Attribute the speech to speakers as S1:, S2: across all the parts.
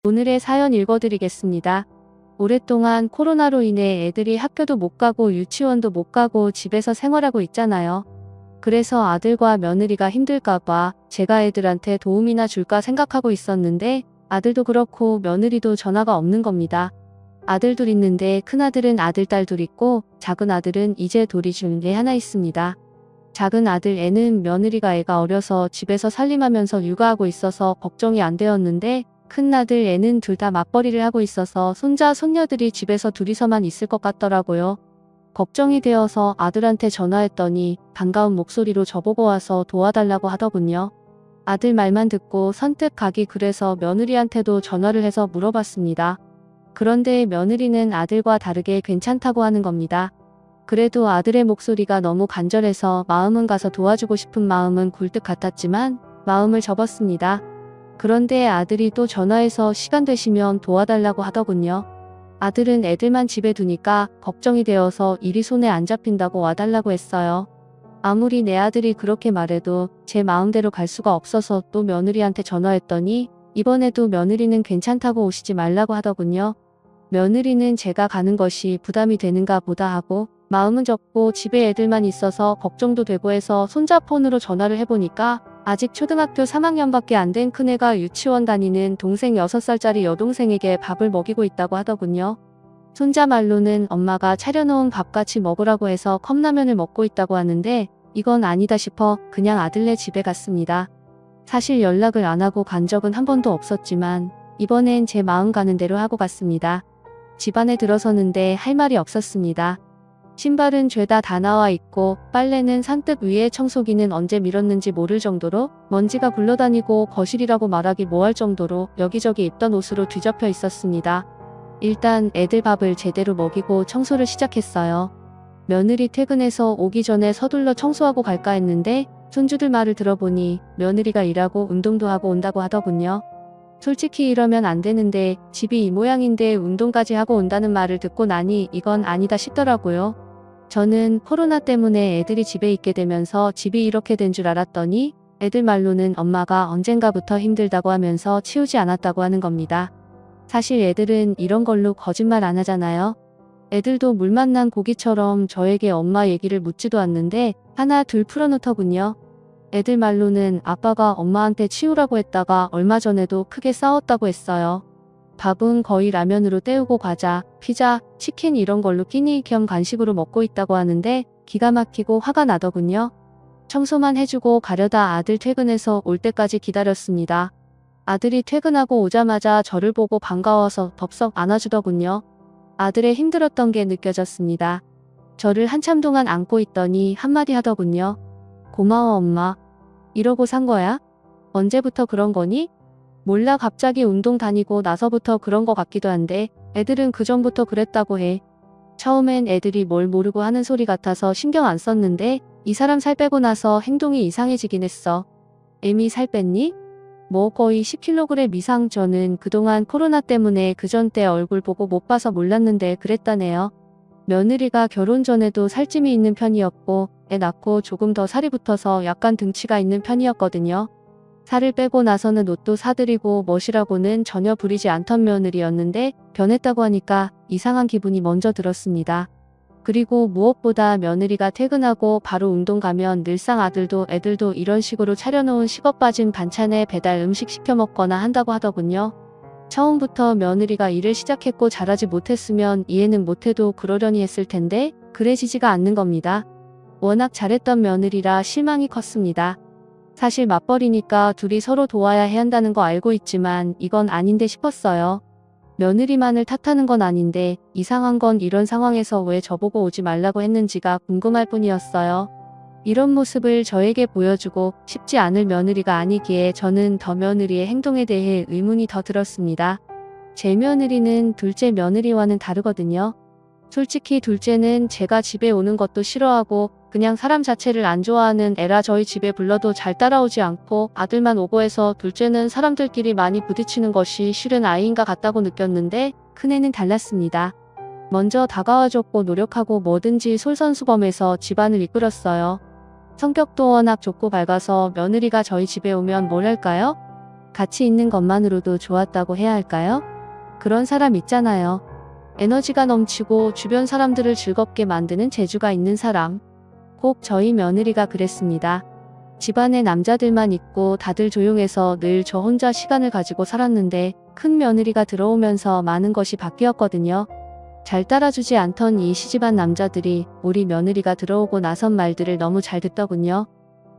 S1: 오늘의 사연 읽어드리겠습니다. 오랫동안 코로나로 인해 애들이 학교도 못 가고 유치원도 못 가고 집에서 생활하고 있잖아요. 그래서 아들과 며느리가 힘들까봐 제가 애들한테 도움이나 줄까 생각하고 있었는데 아들도 그렇고 며느리도 전화가 없는 겁니다. 아들 둘 있는데 큰아들은 아들 딸 둘 있고 작은 아들은 이제 돌이 중에 하나 있습니다. 작은 아들 애는 며느리가 애가 어려서 집에서 살림하면서 육아하고 있어서 걱정이 안 되었는데 큰아들 애는 둘 다 맞벌이를 하고 있어서 손자 손녀들이 집에서 둘이서만 있을 것 같더라고요. 걱정이 되어서 아들한테 전화했더니 반가운 목소리로 저보고 와서 도와달라고 하더군요. 아들 말만 듣고 선뜻 가기 그래서 며느리한테도 전화를 해서 물어봤습니다. 그런데 며느리는 아들과 다르게 괜찮다고 하는 겁니다. 그래도 아들의 목소리가 너무 간절해서 마음은 가서 도와주고 싶은 마음은 굴뚝 같았지만 마음을 접었습니다. 그런데 아들이 또 전화해서 시간 되시면 도와달라고 하더군요. 아들은 애들만 집에 두니까 걱정이 되어서 일이 손에 안 잡힌다고 와달라고 했어요. 아무리 내 아들이 그렇게 말해도 제 마음대로 갈 수가 없어서 또 며느리한테 전화했더니 이번에도 며느리는 괜찮다고 오시지 말라고 하더군요. 며느리는 제가 가는 것이 부담이 되는가 보다 하고 마음은 접고 집에 애들만 있어서 걱정도 되고 해서 손자 폰으로 전화를 해보니까 아직 초등학교 3학년밖에 안 된 큰애가 유치원 다니는 동생 6살짜리 여동생에게 밥을 먹이고 있다고 하더군요. 손자 말로는 엄마가 차려놓은 밥 같이 먹으라고 해서 컵라면을 먹고 있다고 하는데 이건 아니다 싶어 그냥 아들네 집에 갔습니다. 사실 연락을 안 하고 간 적은 한 번도 없었지만 이번엔 제 마음 가는 대로 하고 갔습니다. 집 안에 들어서는데 할 말이 없었습니다. 신발은 죄다 다 나와 있고 빨래는 산뜻 위에 청소기는 언제 밀었는지 모를 정도로 먼지가 굴러다니고 거실이라고 말하기 뭐할 정도로 여기저기 입던 옷으로 뒤덮여 있었습니다. 일단 애들 밥을 제대로 먹이고 청소를 시작했어요. 며느리 퇴근해서 오기 전에 서둘러 청소하고 갈까 했는데 손주들 말을 들어보니 며느리가 일하고 운동도 하고 온다고 하더군요. 솔직히 이러면 안 되는데 집이 이 모양인데 운동까지 하고 온다는 말을 듣고 나니 이건 아니다 싶더라고요. 저는 코로나 때문에 애들이 집에 있게 되면서 집이 이렇게 된 줄 알았더니 애들 말로는 엄마가 언젠가부터 힘들다고 하면서 치우지 않았다고 하는 겁니다. 사실 애들은 이런 걸로 거짓말 안 하잖아요. 애들도 물 만난 고기처럼 저에게 엄마 얘기를 묻지도 않는데 하나 둘 풀어놓더군요. 애들 말로는 아빠가 엄마한테 치우라고 했다가 얼마 전에도 크게 싸웠다고 했어요. 밥은 거의 라면으로 때우고 과자, 피자, 치킨 이런 걸로 끼니 겸 간식으로 먹고 있다고 하는데 기가 막히고 화가 나더군요. 청소만 해주고 가려다 아들 퇴근해서 올 때까지 기다렸습니다. 아들이 퇴근하고 오자마자 저를 보고 반가워서 덥석 안아주더군요. 아들의 힘들었던 게 느껴졌습니다. 저를 한참 동안 안고 있더니 한마디 하더군요. 고마워 엄마. 이러고 산 거야? 언제부터 그런 거니? 몰라 갑자기 운동 다니고 나서부터 그런 거 같기도 한데 애들은 그전부터 그랬다고 해. 처음엔 애들이 뭘 모르고 하는 소리 같아서 신경 안 썼는데 이 사람 살 빼고 나서 행동이 이상해지긴 했어. 애미 살 뺐니? 뭐 거의 10kg 이상. 저는 그동안 코로나 때문에 그전 때 얼굴 보고 못 봐서 몰랐는데 그랬다네요. 며느리가 결혼 전에도 살찜이 있는 편이었고 애 낳고 조금 더 살이 붙어서 약간 등치가 있는 편이었거든요. 살을 빼고 나서는 옷도 사드리고 멋이라고는 전혀 부리지 않던 며느리였는데 변했다고 하니까 이상한 기분이 먼저 들었습니다. 그리고 무엇보다 며느리가 퇴근하고 바로 운동 가면 늘상 아들도 애들도 이런 식으로 차려놓은 식어 빠진 반찬에 배달 음식 시켜 먹거나 한다고 하더군요. 처음부터 며느리가 일을 시작했고 잘하지 못했으면 이해는 못해도 그러려니 했을 텐데 그래지지가 않는 겁니다. 워낙 잘했던 며느리라 실망이 컸습니다. 사실 맞벌이니까 둘이 서로 도와야 해야 한다는 거 알고 있지만 이건 아닌데 싶었어요. 며느리만을 탓하는 건 아닌데 이상한 건 이런 상황에서 왜 저보고 오지 말라고 했는지가 궁금할 뿐이었어요. 이런 모습을 저에게 보여주고 싶지 않을 며느리가 아니기에 저는 더 며느리의 행동에 대해 의문이 더 들었습니다. 제 며느리는 둘째 며느리와는 다르거든요. 솔직히 둘째는 제가 집에 오는 것도 싫어하고 그냥 사람 자체를 안 좋아하는 애라 저희 집에 불러도 잘 따라오지 않고 아들만 오고 해서 둘째는 사람들끼리 많이 부딪히는 것이 싫은 아이인가 같다고 느꼈는데 큰애는 달랐습니다. 먼저 다가와줬고 노력하고 뭐든지 솔선수범해서 집안을 이끌었어요. 성격도 워낙 좋고 밝아서 며느리가 저희 집에 오면 뭘 할까요? 같이 있는 것만으로도 좋았다고 해야 할까요? 그런 사람 있잖아요. 에너지가 넘치고 주변 사람들을 즐겁게 만드는 재주가 있는 사람. 꼭 저희 며느리가 그랬습니다. 집안에 남자들만 있고 다들 조용해서 늘 저 혼자 시간을 가지고 살았는데 큰 며느리가 들어오면서 많은 것이 바뀌었거든요. 잘 따라주지 않던 이 시집안 남자들이 우리 며느리가 들어오고 나선 말들을 너무 잘 듣더군요.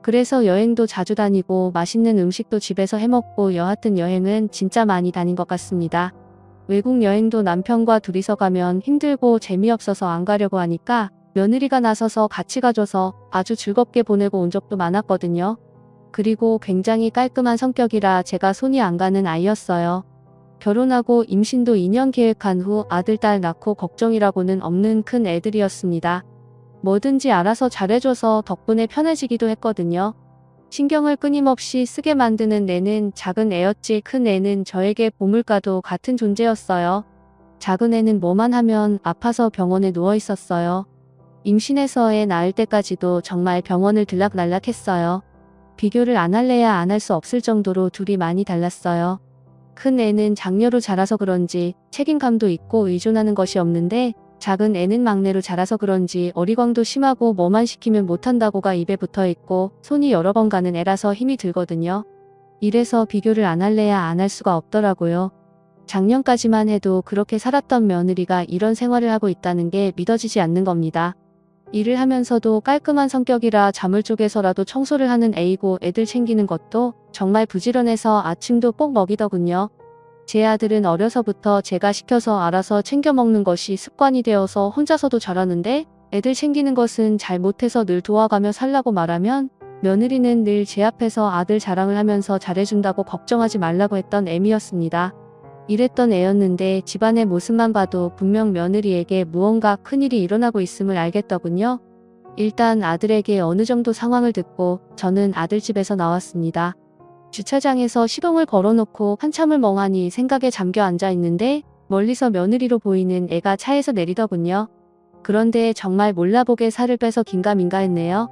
S1: 그래서 여행도 자주 다니고 맛있는 음식도 집에서 해먹고 여하튼 여행은 진짜 많이 다닌 것 같습니다. 외국 여행도 남편과 둘이서 가면 힘들고 재미없어서 안 가려고 하니까 며느리가 나서서 같이 가줘서 아주 즐겁게 보내고 온 적도 많았거든요. 그리고 굉장히 깔끔한 성격이라 제가 손이 안 가는 아이였어요. 결혼하고 임신도 2년 계획한 후 아들, 딸 낳고 걱정이라고는 없는 큰 애들이었습니다. 뭐든지 알아서 잘해줘서 덕분에 편해지기도 했거든요. 신경을 끊임없이 쓰게 만드는 애는 작은 애였지 큰 애는 저에게 보물과도 같은 존재였어요. 작은 애는 뭐만 하면 아파서 병원에 누워 있었어요. 임신해서 애 낳을 때까지도 정말 병원을 들락날락했어요. 비교를 안 할래야 안 할 수 없을 정도로 둘이 많이 달랐어요. 큰 애는 장녀로 자라서 그런지 책임감도 있고 의존하는 것이 없는데 작은 애는 막내로 자라서 그런지 어리광도 심하고 뭐만 시키면 못한다고가 입에 붙어있고 손이 여러 번 가는 애라서 힘이 들거든요. 이래서 비교를 안 할래야 안 할 수가 없더라고요. 작년까지만 해도 그렇게 살았던 며느리가 이런 생활을 하고 있다는 게 믿어지지 않는 겁니다. 일을 하면서도 깔끔한 성격이라 잠을 쪼개서라도 청소를 하는 애이고 애들 챙기는 것도 정말 부지런해서 아침도 꼭 먹이더군요. 제 아들은 어려서부터 제가 시켜서 알아서 챙겨 먹는 것이 습관이 되어서 혼자서도 잘하는데 애들 챙기는 것은 잘 못해서 늘 도와가며 살라고 말하면 며느리는 늘 제 앞에서 아들 자랑을 하면서 잘해준다고 걱정하지 말라고 했던 애미였습니다. 이랬던 애였는데 집안의 모습만 봐도 분명 며느리에게 무언가 큰일이 일어나고 있음을 알겠더군요. 일단 아들에게 어느 정도 상황을 듣고 저는 아들 집에서 나왔습니다. 주차장에서 시동을 걸어놓고 한참을 멍하니 생각에 잠겨 앉아 있는데 멀리서 며느리로 보이는 애가 차에서 내리더군요. 그런데 정말 몰라보게 살을 빼서 긴가민가 했네요.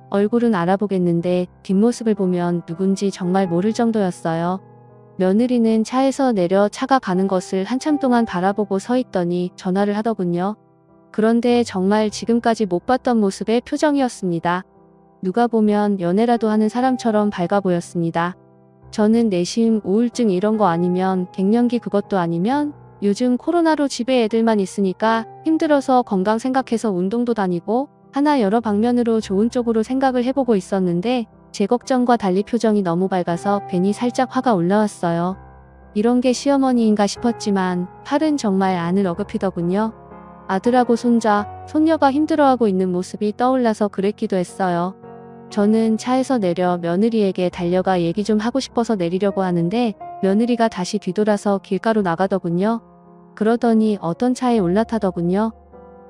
S1: 얼굴은 알아보겠는데 뒷모습을 보면 누군지 정말 모를 정도였어요. 며느리는 차에서 내려 차가 가는 것을 한참 동안 바라보고 서 있더니 전화를 하더군요. 그런데 정말 지금까지 못 봤던 모습의 표정이었습니다. 누가 보면 연애라도 하는 사람처럼 밝아 보였습니다. 저는 내심 우울증 이런 거 아니면 갱년기 그것도 아니면 요즘 코로나로 집에 애들만 있으니까 힘들어서 건강 생각해서 운동도 다니고 하나 여러 방면으로 좋은 쪽으로 생각을 해보고 있었는데 제 걱정과 달리 표정이 너무 밝아서 괜히 살짝 화가 올라왔어요. 이런 게 시어머니인가 싶었지만 팔은 정말 안을 어급히더군요. 아들하고 손자, 손녀가 힘들어하고 있는 모습이 떠올라서 그랬기도 했어요. 저는 차에서 내려 며느리에게 달려가 얘기 좀 하고 싶어서 내리려고 하는데 며느리가 다시 뒤돌아서 길가로 나가더군요. 그러더니 어떤 차에 올라타더군요.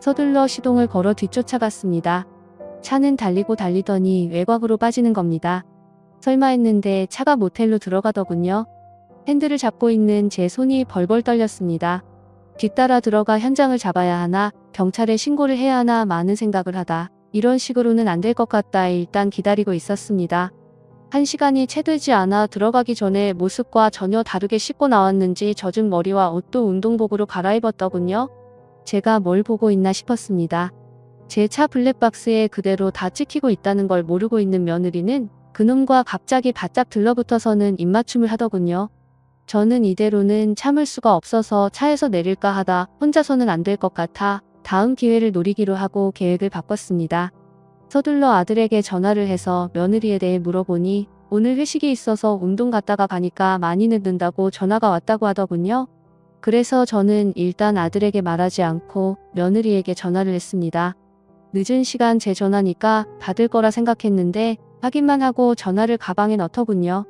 S1: 서둘러 시동을 걸어 뒤쫓아갔습니다. 차는 달리고 달리더니 외곽으로 빠지는 겁니다. 설마 했는데 차가 모텔로 들어가더군요. 핸들을 잡고 있는 제 손이 벌벌 떨렸습니다. 뒤따라 들어가 현장을 잡아야 하나, 경찰에 신고를 해야 하나 많은 생각을 하다. 이런 식으로는 안 될 것 같다 일단 기다리고 있었습니다. 1시간이 채 되지 않아 들어가기 전에 모습과 전혀 다르게 씻고 나왔는지 젖은 머리와 옷도 운동복으로 갈아입었더군요. 제가 뭘 보고 있나 싶었습니다. 제 차 블랙박스에 그대로 다 찍히고 있다는 걸 모르고 있는 며느리는 그놈과 갑자기 바짝 들러붙어서는 입맞춤을 하더군요. 저는 이대로는 참을 수가 없어서 차에서 내릴까 하다 혼자서는 안 될 것 같아 다음 기회를 노리기로 하고 계획을 바꿨습니다. 서둘러 아들에게 전화를 해서 며느리에 대해 물어보니 오늘 회식이 있어서 운동 갔다가 가니까 많이 늦는다고 전화가 왔다고 하더군요. 그래서 저는 일단 아들에게 말하지 않고 며느리에게 전화를 했습니다. 늦은 시간 제 전화니까 받을 거라 생각했는데 확인만 하고 전화를 가방에 넣더군요.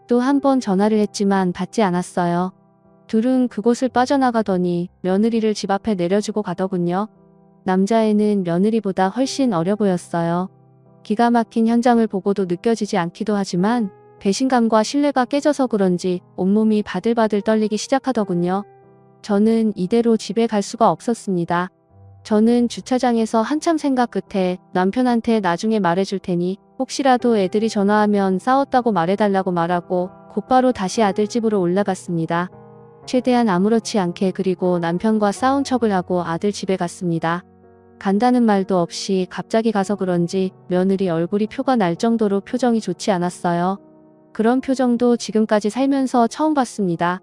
S1: 또 한 번 전화를 했지만 받지 않았어요. 둘은 그곳을 빠져나가더니 며느리를 집 앞에 내려주고 가더군요. 남자애는 며느리보다 훨씬 어려 보였어요. 기가 막힌 현장을 보고도 느껴지지 않기도 하지만 배신감과 신뢰가 깨져서 그런지 온몸이 바들바들 떨리기 시작하더군요. 저는 이대로 집에 갈 수가 없었습니다. 저는 주차장에서 한참 생각 끝에 남편한테 나중에 말해줄 테니 혹시라도 애들이 전화하면 싸웠다고 말해달라고 말하고 곧바로 다시 아들 집으로 올라갔습니다. 최대한 아무렇지 않게 그리고 남편과 싸운 척을 하고 아들 집에 갔습니다. 간다는 말도 없이 갑자기 가서 그런지 며느리 얼굴이 표가 날 정도로 표정이 좋지 않았어요. 그런 표정도 지금까지 살면서 처음 봤습니다.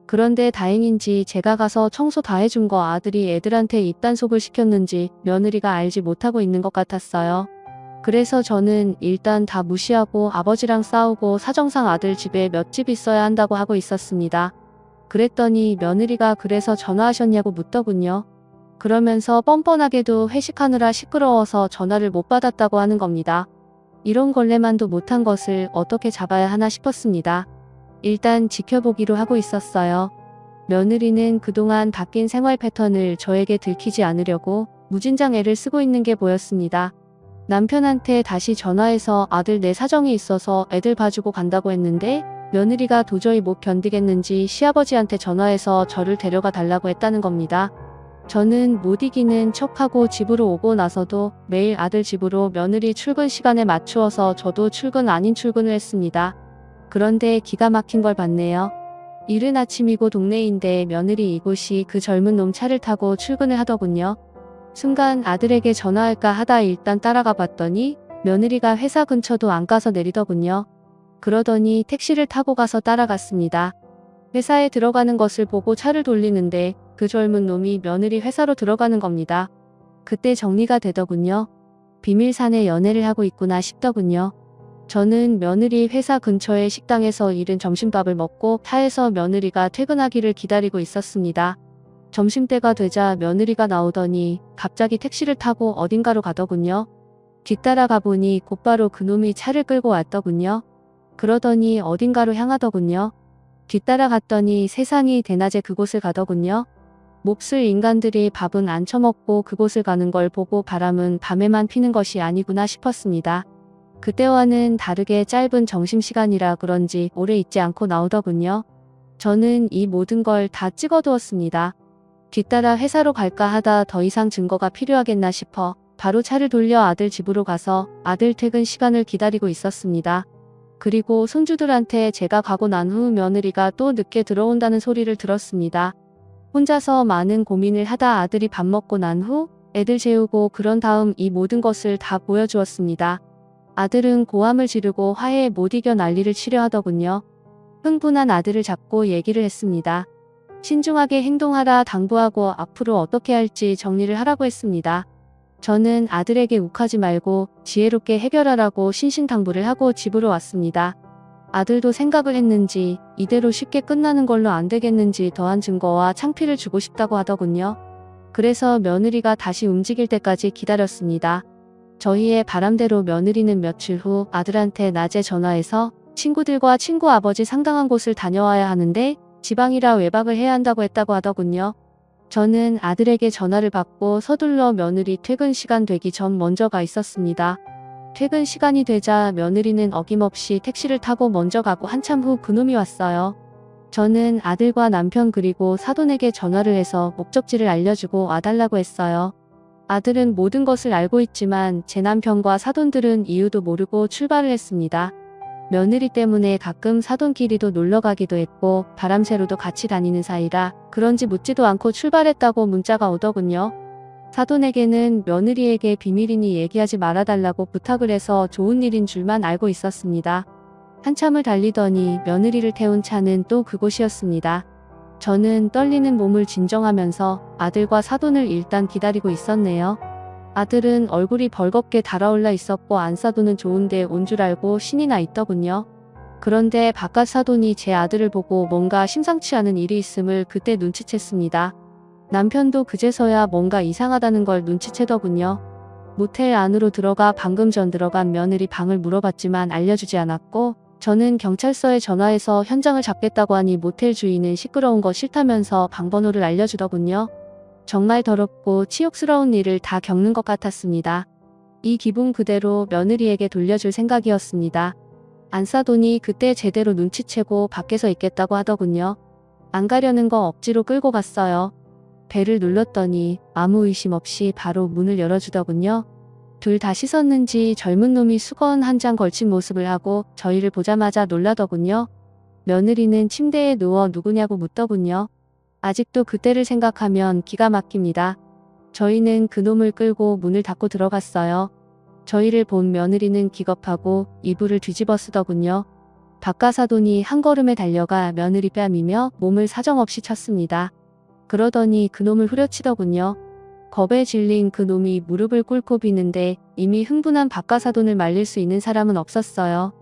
S1: 그런데 다행인지 제가 가서 청소 다 해준 거 아들이 애들한테 입단속을 시켰는지 며느리가 알지 못하고 있는 것 같았어요. 그래서 저는 일단 다 무시하고 아버지랑 싸우고 사정상 아들 집에 몇 집 있어야 한다고 하고 있었습니다. 그랬더니 며느리가 그래서 전화하셨냐고 묻더군요. 그러면서 뻔뻔하게도 회식하느라 시끄러워서 전화를 못 받았다고 하는 겁니다. 이런 걸레만도 못한 것을 어떻게 잡아야 하나 싶었습니다. 일단 지켜보기로 하고 있었어요. 며느리는 그동안 바뀐 생활 패턴을 저에게 들키지 않으려고 무진장 애를 쓰고 있는 게 보였습니다. 남편한테 다시 전화해서 아들 내 사정이 있어서 애들 봐주고 간다고 했는데 며느리가 도저히 못 견디겠는지 시아버지한테 전화해서 저를 데려가 달라고 했다는 겁니다. 저는 못 이기는 척하고 집으로 오고 나서도 매일 아들 집으로 며느리 출근 시간에 맞추어서 저도 출근 아닌 출근을 했습니다. 그런데 기가 막힌 걸 봤네요. 이른 아침이고 동네인데 며느리 이곳이 그 젊은 놈 차를 타고 출근을 하더군요. 순간 아들에게 전화할까 하다 일단 따라가 봤더니 며느리가 회사 근처도 안 가서 내리더군요. 그러더니 택시를 타고 가서 따라갔습니다. 회사에 들어가는 것을 보고 차를 돌리는데 그 젊은 놈이 며느리 회사로 들어가는 겁니다. 그때 정리가 되더군요. 비밀사내 연애를 하고 있구나 싶더군요. 저는 며느리 회사 근처의 식당에서 이른 점심밥을 먹고 차에서 며느리가 퇴근하기를 기다리고 있었습니다. 점심때가 되자 며느리가 나오더니 갑자기 택시를 타고 어딘가로 가더군요. 뒤따라 가보니 곧바로 그놈이 차를 끌고 왔더군요. 그러더니 어딘가로 향하더군요. 뒤따라 갔더니 세상이 대낮에 그곳을 가더군요. 몹쓸 인간들이 밥은 안 처먹고 그곳을 가는 걸 보고 바람은 밤에만 피는 것이 아니구나 싶었습니다. 그때와는 다르게 짧은 점심시간이라 그런지 오래 있지 않고 나오더군요. 저는 이 모든 걸 다 찍어두었습니다. 뒤따라 회사로 갈까 하다 더 이상 증거가 필요하겠나 싶어 바로 차를 돌려 아들 집으로 가서 아들 퇴근 시간을 기다리고 있었습니다. 그리고 손주들한테 제가 가고 난 후 며느리가 또 늦게 들어온다는 소리를 들었습니다. 혼자서 많은 고민을 하다 아들이 밥 먹고 난 후 애들 재우고 그런 다음 이 모든 것을 다 보여주었습니다. 아들은 고함을 지르고 화해에 못 이겨 난리를 치려 하더군요. 흥분한 아들을 잡고 얘기를 했습니다. 신중하게 행동하라 당부하고 앞으로 어떻게 할지 정리를 하라고 했습니다. 저는 아들에게 욱하지 말고 지혜롭게 해결하라고 신신당부를 하고 집으로 왔습니다. 아들도 생각을 했는지 이대로 쉽게 끝나는 걸로 안 되겠는지 더한 증거와 창피를 주고 싶다고 하더군요. 그래서 며느리가 다시 움직일 때까지 기다렸습니다. 저희의 바람대로 며느리는 며칠 후 아들한테 낮에 전화해서 친구들과 친구 아버지 상당한 곳을 다녀와야 하는데 지방이라 외박을 해야 한다고 했다고 하더군요. 저는 아들에게 전화를 받고 서둘러 며느리 퇴근 시간 되기 전 먼저 가 있었습니다. 퇴근 시간이 되자 며느리는 어김없이 택시를 타고 먼저 가고 한참 후 그놈이 왔어요. 저는 아들과 남편 그리고 사돈에게 전화를 해서 목적지를 알려주고 와달라고 했어요. 아들은 모든 것을 알고 있지만 제 남편과 사돈들은 이유도 모르고 출발을 했습니다. 며느리 때문에 가끔 사돈끼리도 놀러가기도 했고 바람새로도 같이 다니는 사이라 그런지 묻지도 않고 출발했다고 문자가 오더군요. 사돈에게는 며느리에게 비밀이니 얘기하지 말아달라고 부탁을 해서 좋은 일인 줄만 알고 있었습니다. 한참을 달리더니 며느리를 태운 차는 또 그곳이었습니다. 저는 떨리는 몸을 진정하면서 아들과 사돈을 일단 기다리고 있었네요. 아들은 얼굴이 벌겋게 달아올라 있었고 안사돈은 좋은데 온 줄 알고 신이 나 있더군요. 그런데 바깥 사돈이 제 아들을 보고 뭔가 심상치 않은 일이 있음을 그때 눈치챘습니다. 남편도 그제서야 뭔가 이상하다는 걸 눈치채더군요. 모텔 안으로 들어가 방금 전 들어간 며느리 방을 물어봤지만 알려주지 않았고 저는 경찰서에 전화해서 현장을 잡겠다고 하니 모텔 주인은 시끄러운 거 싫다면서 방번호를 알려주더군요. 정말 더럽고 치욕스러운 일을 다 겪는 것 같았습니다. 이 기분 그대로 며느리에게 돌려줄 생각이었습니다. 안사돈이 그때 제대로 눈치채고 밖에서 있겠다고 하더군요. 안 가려는 거 억지로 끌고 갔어요. 배를 눌렀더니 아무 의심 없이 바로 문을 열어주더군요. 둘 다 씻었는지 젊은 놈이 수건 한 장 걸친 모습을 하고 저희를 보자마자 놀라더군요. 며느리는 침대에 누워 누구냐고 묻더군요. 아직도 그때를 생각하면 기가 막힙니다. 저희는 그놈을 끌고 문을 닫고 들어갔어요. 저희를 본 며느리는 기겁하고 이불을 뒤집어 쓰더군요. 박가사돈이 한 걸음에 달려가 며느리 뺨이며 몸을 사정없이 쳤습니다. 그러더니 그놈을 후려치더군요. 겁에 질린 그놈이 무릎을 꿇고 비는데 이미 흥분한 박가사돈을 말릴 수 있는 사람은 없었어요.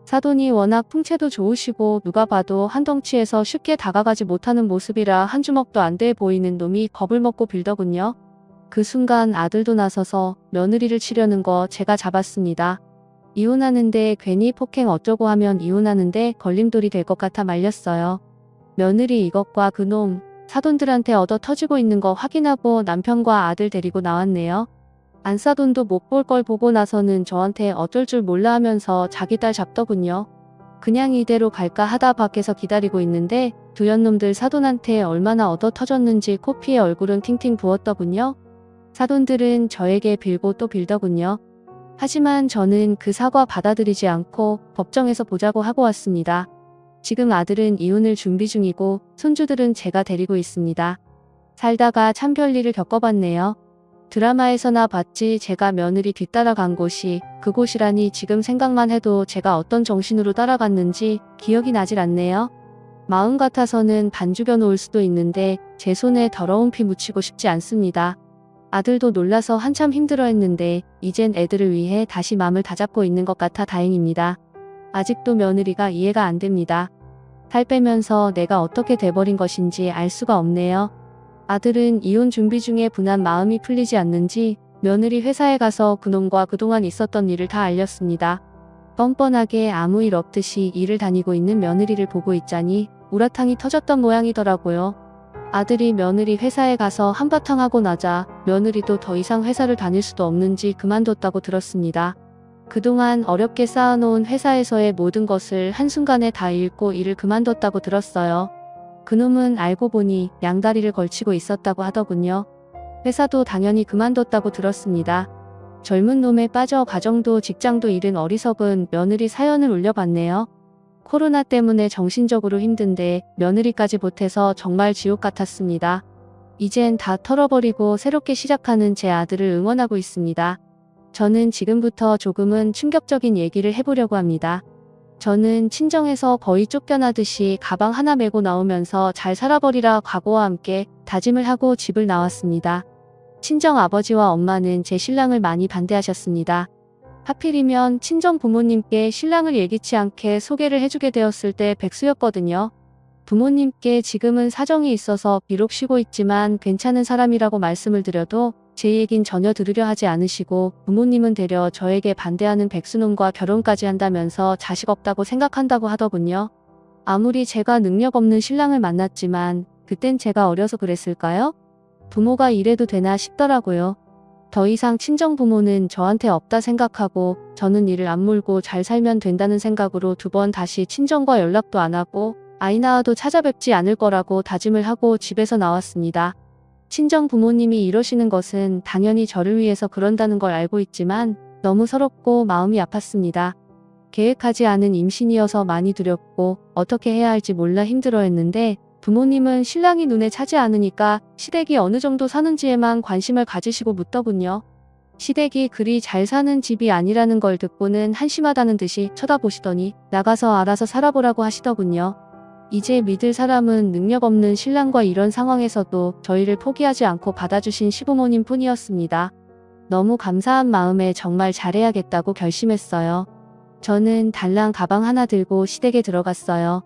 S1: 사돈이 워낙 풍채도 좋으시고 누가 봐도 한 덩치에서 쉽게 다가가지 못하는 모습이라 한 주먹도 안 돼 보이는 놈이 겁을 먹고 빌더군요. 그 순간 아들도 나서서 며느리를 치려는 거 제가 잡았습니다. 이혼하는데 괜히 폭행 어쩌고 하면 이혼하는데 걸림돌이 될 것 같아 말렸어요. 며느리 이것과 그놈 사돈들한테 얻어 터지고 있는 거 확인하고 남편과 아들 데리고 나왔네요. 안사돈도 못 볼 걸 보고 나서는 저한테 어쩔 줄 몰라 하면서 자기 딸 잡더군요. 그냥 이대로 갈까 하다 밖에서 기다리고 있는데 두연놈들 사돈한테 얼마나 얻어 터졌는지 코피에 얼굴은 팅팅 부었더군요. 사돈들은 저에게 빌고 또 빌더군요. 하지만 저는 그 사과 받아들이지 않고 법정에서 보자고 하고 왔습니다. 지금 아들은 이혼을 준비 중이고 손주들은 제가 데리고 있습니다. 살다가 참 별일을 겪어봤네요. 드라마에서나 봤지 제가 며느리 뒤따라간 곳이 그곳이라니 지금 생각만 해도 제가 어떤 정신으로 따라갔는지 기억이 나질 않네요. 마음 같아서는 반죽여 놓을 수도 있는데 제 손에 더러운 피 묻히고 싶지 않습니다. 아들도 놀라서 한참 힘들어했는데 이젠 애들을 위해 다시 마음을 다잡고 있는 것 같아 다행입니다. 아직도 며느리가 이해가 안 됩니다. 살 빼면서 내가 어떻게 돼버린 것인지 알 수가 없네요. 아들은 이혼 준비 중에 분한 마음이 풀리지 않는지 며느리 회사에 가서 그놈과 그동안 있었던 일을 다 알렸습니다. 뻔뻔하게 아무 일 없듯이 일을 다니고 있는 며느리를 보고 있자니 우라탕이 터졌던 모양이더라고요. 아들이 며느리 회사에 가서 한바탕 하고 나자 며느리도 더 이상 회사를 다닐 수도 없는지 그만뒀다고 들었습니다. 그동안 어렵게 쌓아놓은 회사에서의 모든 것을 한순간에 다 잃고 일을 그만뒀다고 들었어요. 그놈은 알고 보니 양다리를 걸치고 있었다고 하더군요. 회사도 당연히 그만뒀다고 들었습니다. 젊은 놈에 빠져 가정도 직장도 잃은 어리석은 며느리 사연을 올려봤네요. 코로나 때문에 정신적으로 힘든데 며느리까지 보태서 정말 지옥 같았습니다. 이젠 다 털어버리고 새롭게 시작하는 제 아들을 응원하고 있습니다. 저는 지금부터 조금은 충격적인 얘기를 해보려고 합니다. 저는 친정에서 거의 쫓겨나듯이 가방 하나 메고 나오면서 잘 살아버리라 각오와 함께 다짐을 하고 집을 나왔습니다. 친정 아버지와 엄마는 제 신랑을 많이 반대하셨습니다. 하필이면 친정 부모님께 신랑을 예기치 않게 소개를 해주게 되었을 때 백수였거든요. 부모님께 지금은 사정이 있어서 비록 쉬고 있지만 괜찮은 사람이라고 말씀을 드려도 제 얘긴 전혀 들으려 하지 않으시고 부모님은 되려 저에게 반대하는 백수놈과 결혼까지 한다면서 자식 없다고 생각한다고 하더군요. 아무리 제가 능력 없는 신랑을 만났지만 그땐 제가 어려서 그랬을까요? 부모가 이래도 되나 싶더라고요. 더 이상 친정 부모는 저한테 없다 생각하고 저는 이를 악물고 잘 살면 된다는 생각으로 두 번 다시 친정과 연락도 안 하고 아이 낳아도 찾아뵙지 않을 거라고 다짐을 하고 집에서 나왔습니다. 친정 부모님이 이러시는 것은 당연히 저를 위해서 그런다는 걸 알고 있지만 너무 서럽고 마음이 아팠습니다. 계획하지 않은 임신이어서 많이 두렵고 어떻게 해야 할지 몰라 힘들어했는데 부모님은 신랑이 눈에 차지 않으니까 시댁이 어느 정도 사는지에만 관심을 가지시고 묻더군요. 시댁이 그리 잘 사는 집이 아니라는 걸 듣고는 한심하다는 듯이 쳐다보시더니 나가서 알아서 살아보라고 하시더군요. 이제 믿을 사람은 능력 없는 신랑과 이런 상황에서도 저희를 포기하지 않고 받아주신 시부모님 뿐이었습니다. 너무 감사한 마음에 정말 잘해야겠다고 결심했어요. 저는 달랑 가방 하나 들고 시댁에 들어갔어요.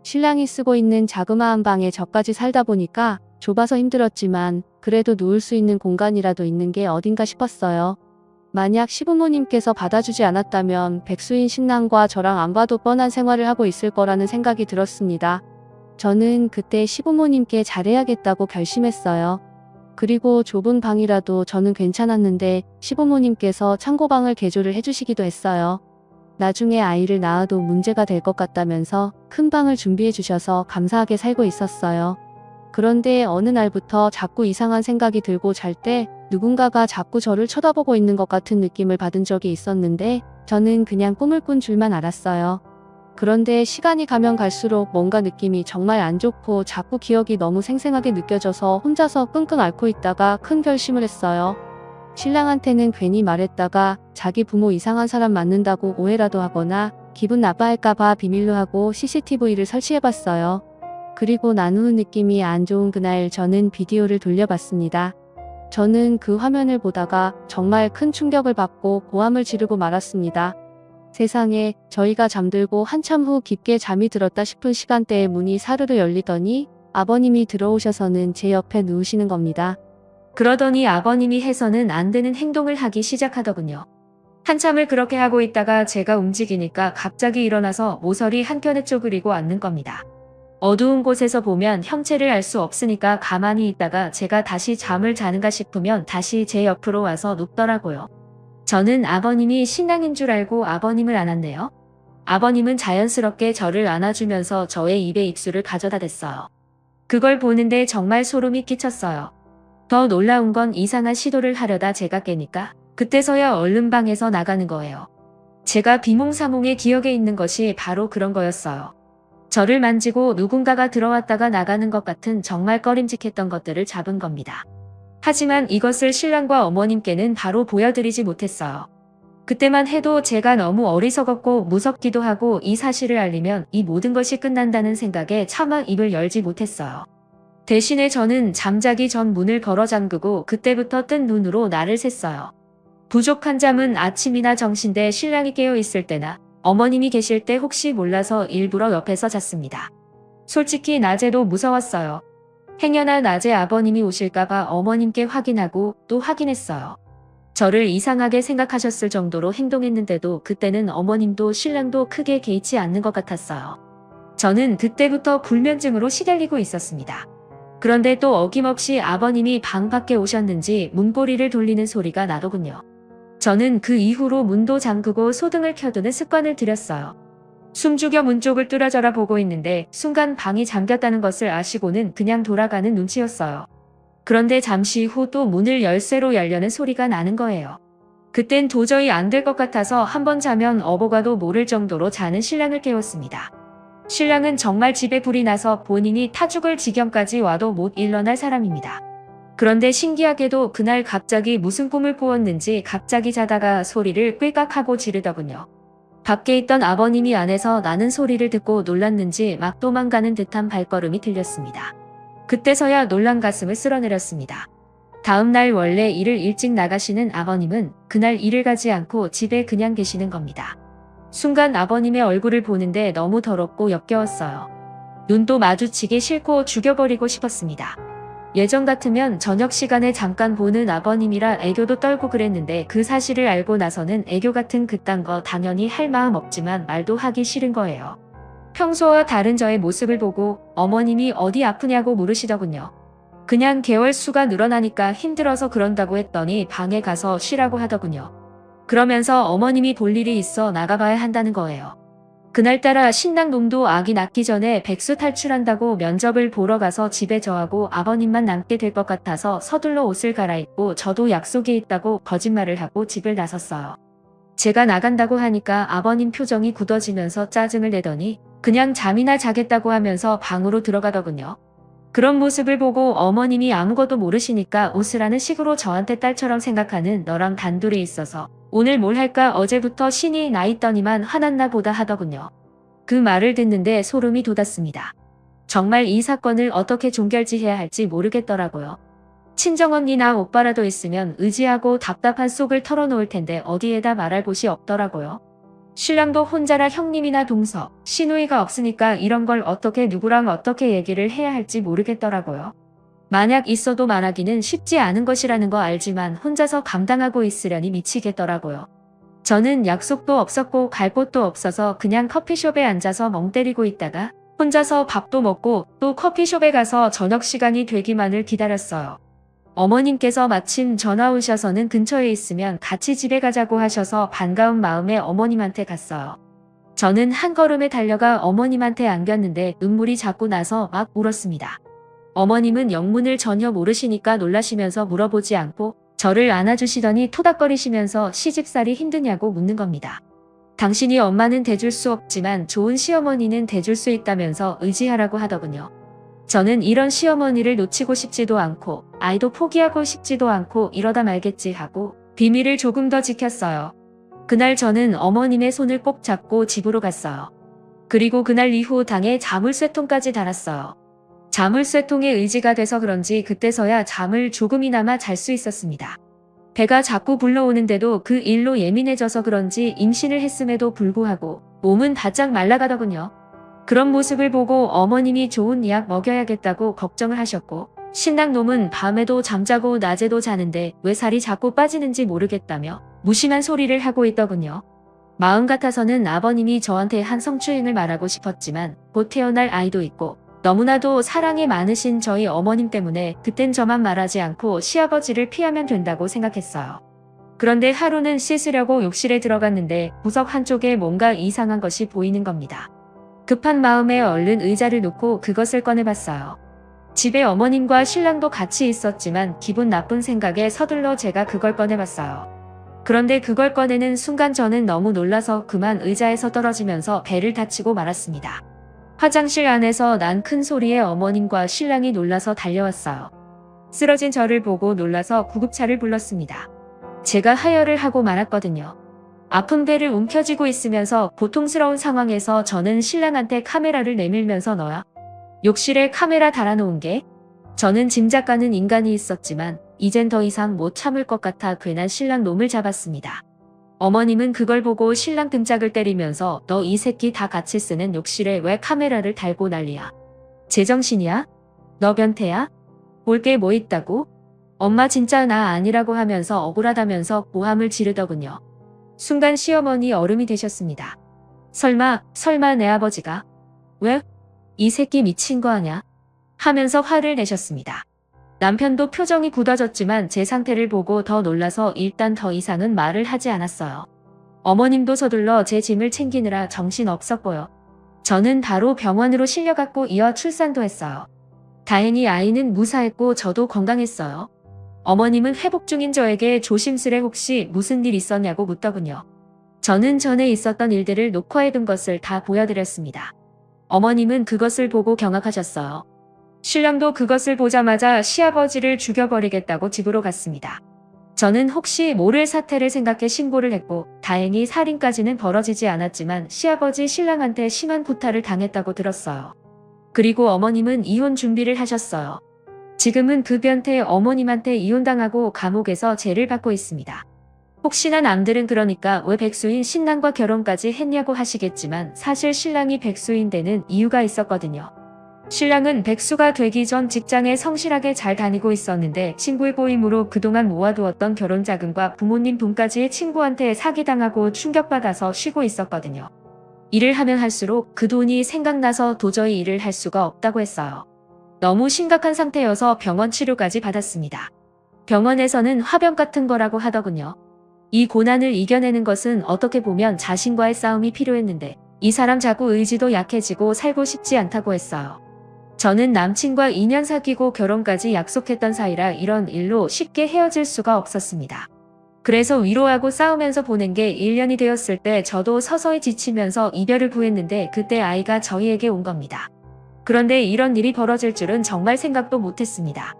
S1: 신랑이 쓰고 있는 자그마한 방에 저까지 살다 보니까 좁아서 힘들었지만 그래도 누울 수 있는 공간이라도 있는 게 어딘가 싶었어요. 만약 시부모님께서 받아주지 않았다면 백수인 신랑과 저랑 안 봐도 뻔한 생활을 하고 있을 거라는 생각이 들었습니다. 저는 그때 시부모님께 잘해야겠다고 결심했어요. 그리고 좁은 방이라도 저는 괜찮았는데 시부모님께서 창고방을 개조를 해주시기도 했어요. 나중에 아이를 낳아도 문제가 될 것 같다면서 큰 방을 준비해 주셔서 감사하게 살고 있었어요. 그런데 어느 날부터 자꾸 이상한 생각이 들고 잘 때 누군가가 자꾸 저를 쳐다보고 있는 것 같은 느낌을 받은 적이 있었는데 저는 그냥 꿈을 꾼 줄만 알았어요. 그런데 시간이 가면 갈수록 뭔가 느낌이 정말 안 좋고 자꾸 기억이 너무 생생하게 느껴져서 혼자서 끙끙 앓고 있다가 큰 결심을 했어요. 신랑한테는 괜히 말했다가 자기 부모 이상한 사람 만난다고 오해라도 하거나 기분 나빠할까봐 비밀로 하고 CCTV를 설치해봤어요. 그리고 난 후 느낌이 안 좋은 그날 저는 비디오를 돌려봤습니다. 저는 그 화면을 보다가 정말 큰 충격을 받고 고함을 지르고 말았습니다. 세상에, 저희가 잠들고 한참 후 깊게 잠이 들었다 싶은 시간대에 문이 사르르 열리더니 아버님이 들어오셔서는 제 옆에 누우시는 겁니다.
S2: 그러더니 아버님이 해서는 안 되는 행동을 하기 시작하더군요. 한참을 그렇게 하고 있다가 제가 움직이니까 갑자기 일어나서 모서리 한켠에 쪼그리고 앉는 겁니다. 어두운 곳에서 보면 형체를 알 수 없으니까 가만히 있다가 제가 다시 잠을 자는가 싶으면 다시 제 옆으로 와서 눕더라고요. 저는 아버님이 신랑인 줄 알고 아버님을 안았네요. 아버님은 자연스럽게 저를 안아주면서 저의 입에 입술을 가져다 댔어요. 그걸 보는데 정말 소름이 끼쳤어요. 더 놀라운 건 이상한 시도를 하려다 제가 깨니까 그때서야 얼른 방에서 나가는 거예요. 제가 비몽사몽의 기억에 있는 것이 바로 그런 거였어요. 저를 만지고 누군가가 들어왔다가 나가는 것 같은 정말 꺼림직했던 것들을 잡은 겁니다. 하지만 이것을 신랑과 어머님께는 바로 보여드리지 못했어요. 그때만 해도 제가 너무 어리석었고 무섭기도 하고 이 사실을 알리면 이 모든 것이 끝난다는 생각에 차마 입을 열지 못했어요. 대신에 저는 잠자기 전 문을 걸어 잠그고 그때부터 뜬 눈으로 날을 샜어요. 부족한 잠은 아침이나 정신대 신랑이 깨어 있을 때나 어머님이 계실 때 혹시 몰라서 일부러 옆에서 잤습니다. 솔직히 낮에도 무서웠어요. 행여나 낮에 아버님이 오실까봐 어머님께 확인하고 또 확인했어요. 저를 이상하게 생각하셨을 정도로 행동했는데도 그때는 어머님도 신랑도 크게 개의치 않는 것 같았어요. 저는 그때부터 불면증으로 시달리고 있었습니다. 그런데 또 어김없이 아버님이 방 밖에 오셨는지 문고리를 돌리는 소리가 나더군요. 저는 그 이후로 문도 잠그고 소등을 켜두는 습관을 들였어요. 숨죽여 문 쪽을 뚫어져라 보고 있는데 순간 방이 잠겼다는 것을 아시고는 그냥 돌아가는 눈치였어요. 그런데 잠시 후 또 문을 열쇠로 열려는 소리가 나는 거예요. 그땐 도저히 안 될 것 같아서 한번 자면 어버가도 모를 정도로 자는 신랑을 깨웠습니다. 신랑은 정말 집에 불이 나서 본인이 타 죽을 지경까지 와도 못 일어날 사람입니다. 그런데 신기하게도 그날 갑자기 무슨 꿈을 꾸었는지 갑자기 자다가 소리를 꾀깍하고 지르더군요. 밖에 있던 아버님이 안에서 나는 소리를 듣고 놀랐는지 막 도망가는 듯한 발걸음이 들렸습니다. 그때서야 놀란 가슴을 쓸어내렸습니다. 다음 날 원래 일을 일찍 나가시는 아버님은 그날 일을 가지 않고 집에 그냥 계시는 겁니다. 순간 아버님의 얼굴을 보는데 너무 더럽고 역겨웠어요. 눈도 마주치기 싫고 죽여버리고 싶었습니다. 예전 같으면 저녁 시간에 잠깐 보는 아버님이라 애교도 떨고 그랬는데 그 사실을 알고 나서는 애교 같은 그딴 거 당연히 할 마음 없지만 말도 하기 싫은 거예요. 평소와 다른 저의 모습을 보고 어머님이 어디 아프냐고 물으시더군요. 그냥 개월수가 늘어나니까 힘들어서 그런다고 했더니 방에 가서 쉬라고 하더군요. 그러면서 어머님이 볼 일이 있어 나가봐야 한다는 거예요. 그날따라 신랑 놈도 아기 낳기 전에 백수 탈출한다고 면접을 보러 가서 집에 저하고 아버님만 남게 될 것 같아서 서둘러 옷을 갈아입고 저도 약속이 있다고 거짓말을 하고 집을 나섰어요. 제가 나간다고 하니까 아버님 표정이 굳어지면서 짜증을 내더니 그냥 잠이나 자겠다고 하면서 방으로 들어가더군요. 그런 모습을 보고 어머님이 아무것도 모르시니까 웃으라는 식으로 저한테 딸처럼 생각하는 너랑 단둘이 있어서 오늘 뭘 할까 어제부터 신이 나 있더니만 화났나 보다 하더군요. 그 말을 듣는데 소름이 돋았습니다. 정말 이 사건을 어떻게 종결지해야 할지 모르겠더라고요. 친정언니나 오빠라도 있으면 의지하고 답답한 속을 털어놓을 텐데 어디에다 말할 곳이 없더라고요. 신랑도 혼자라 형님이나 동서, 시누이가 없으니까 이런 걸 어떻게 누구랑 어떻게 얘기를 해야 할지 모르겠더라고요. 만약 있어도 말하기는 쉽지 않은 것이라는 거 알지만 혼자서 감당하고 있으려니 미치겠더라고요. 저는 약속도 없었고 갈 곳도 없어서 그냥 커피숍에 앉아서 멍 때리고 있다가 혼자서 밥도 먹고 또 커피숍에 가서 저녁 시간이 되기만을 기다렸어요. 어머님께서 마침 전화 오셔서는 근처에 있으면 같이 집에 가자고 하셔서 반가운 마음에 어머님한테 갔어요. 저는 한 걸음에 달려가 어머님한테 안겼는데 눈물이 자꾸 나서 막 울었습니다. 어머님은 영문을 전혀 모르시니까 놀라시면서 물어보지 않고 저를 안아주시더니 토닥거리시면서 시집살이 힘드냐고 묻는 겁니다. 당신이 엄마는 돼줄 수 없지만 좋은 시어머니는 돼줄 수 있다면서 의지하라고 하더군요. 저는 이런 시어머니를 놓치고 싶지도 않고 아이도 포기하고 싶지도 않고 이러다 말겠지 하고 비밀을 조금 더 지켰어요. 그날 저는 어머님의 손을 꼭 잡고 집으로 갔어요. 그리고 그날 이후 당에 자물쇠통까지 달았어요. 자물쇠통에 의지가 돼서 그런지 그때서야 잠을 조금이나마 잘 수 있었습니다. 배가 자꾸 불러오는데도 그 일로 예민해져서 그런지 임신을 했음에도 불구하고 몸은 바짝 말라가더군요. 그런 모습을 보고 어머님이 좋은 약 먹여야겠다고 걱정을 하셨고 신랑 놈은 밤에도 잠자고 낮에도 자는데 왜 살이 자꾸 빠지는지 모르겠다며 무심한 소리를 하고 있더군요. 마음 같아서는 아버님이 저한테 한 성추행을 말하고 싶었지만 곧 태어날 아이도 있고 너무나도 사랑이 많으신 저희 어머님 때문에 그땐 저만 말하지 않고 시아버지를 피하면 된다고 생각했어요. 그런데 하루는 씻으려고 욕실에 들어갔는데 구석 한쪽에 뭔가 이상한 것이 보이는 겁니다. 급한 마음에 얼른 의자를 놓고 그것을 꺼내봤어요. 집에 어머님과 신랑도 같이 있었지만 기분 나쁜 생각에 서둘러 제가 그걸 꺼내봤어요. 그런데 그걸 꺼내는 순간 저는 너무 놀라서 그만 의자에서 떨어지면서 배를 다치고 말았습니다. 화장실 안에서 난 큰 소리에 어머님과 신랑이 놀라서 달려왔어요. 쓰러진 저를 보고 놀라서 구급차를 불렀습니다. 제가 하혈을 하고 말았거든요. 아픈 배를 움켜쥐고 있으면서 고통스러운 상황에서 저는 신랑한테 카메라를 내밀면서 너야? 욕실에 카메라 달아놓은 게? 저는 짐작가는 인간이 있었지만 이젠 더 이상 못 참을 것 같아 괜한 신랑 놈을 잡았습니다. 어머님은 그걸 보고 신랑 등짝을 때리면서 너 이 새끼 다 같이 쓰는 욕실에 왜 카메라를 달고 난리야? 제정신이야? 너 변태야? 볼 게 뭐 있다고? 엄마 진짜 나 아니라고 하면서 억울하다면서 고함을 지르더군요. 순간 시어머니 얼음이 되셨습니다. 설마 내 아버지가? 왜? 이 새끼 미친 거 아냐? 하면서 화를 내셨습니다. 남편도 표정이 굳어졌지만 제 상태를 보고 더 놀라서 일단 더 이상은 말을 하지 않았어요. 어머님도 서둘러 제 짐을 챙기느라 정신 없었고요. 저는 바로 병원으로 실려갔고 이어 출산도 했어요. 다행히 아이는 무사했고 저도 건강했어요. 어머님은 회복 중인 저에게 조심스레 혹시 무슨 일 있었냐고 묻더군요. 저는 전에 있었던 일들을 녹화해둔 것을 다 보여드렸습니다. 어머님은 그것을 보고 경악하셨어요. 신랑도 그것을 보자마자 시아버지를 죽여버리겠다고 집으로 갔습니다. 저는 혹시 모를 사태를 생각해 신고를 했고 다행히 살인까지는 벌어지지 않았지만 시아버지 신랑한테 심한 구타를 당했다고 들었어요. 그리고 어머님은 이혼 준비를 하셨어요. 지금은 그 변태 어머님한테 이혼당하고 감옥에서 죄를 받고 있습니다. 혹시나 남들은 그러니까 왜 백수인 신랑과 결혼까지 했냐고 하시겠지만 사실 신랑이 백수인 데는 이유가 있었거든요. 신랑은 백수가 되기 전 직장에 성실하게 잘 다니고 있었는데 친구의 꼬임으로 그동안 모아두었던 결혼 자금과 부모님 돈까지 친구한테 사기당하고 충격받아서 쉬고 있었거든요. 일을 하면 할수록 그 돈이 생각나서 도저히 일을 할 수가 없다고 했어요. 너무 심각한 상태여서 병원 치료까지 받았습니다. 병원에서는 화병 같은 거라고 하더군요. 이 고난을 이겨내는 것은 어떻게 보면 자신과의 싸움이 필요했는데 이 사람 자꾸 의지도 약해지고 살고 싶지 않다고 했어요. 저는 남친과 2년 사귀고 결혼까지 약속했던 사이라 이런 일로 쉽게 헤어질 수가 없었습니다. 그래서 위로하고 싸우면서 보낸 게 1년이 되었을 때 저도 서서히 지치면서 이별을 구했는데 그때 아이가 저희에게 온 겁니다. 그런데 이런 일이 벌어질 줄은 정말 생각도 못했습니다.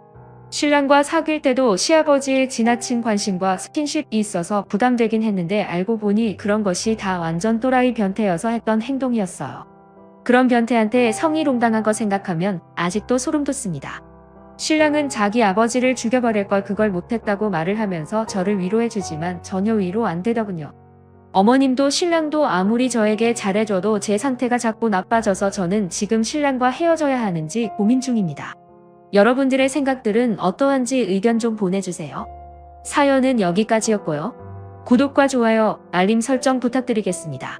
S2: 신랑과 사귈 때도 시아버지의 지나친 관심과 스킨십이 있어서 부담되긴 했는데 알고 보니 그런 것이 다 완전 또라이 변태여서 했던 행동이었어요. 그런 변태한테 성희롱당한 거 생각하면 아직도 소름 돋습니다. 신랑은 자기 아버지를 죽여버릴 걸 그걸 못했다고 말을 하면서 저를 위로해주지만 전혀 위로 안 되더군요. 어머님도 신랑도 아무리 저에게 잘해줘도 제 상태가 자꾸 나빠져서 저는 지금 신랑과 헤어져야 하는지 고민 중입니다. 여러분들의 생각들은 어떠한지 의견 좀 보내주세요. 사연은 여기까지였고요. 구독과 좋아요, 알림 설정 부탁드리겠습니다.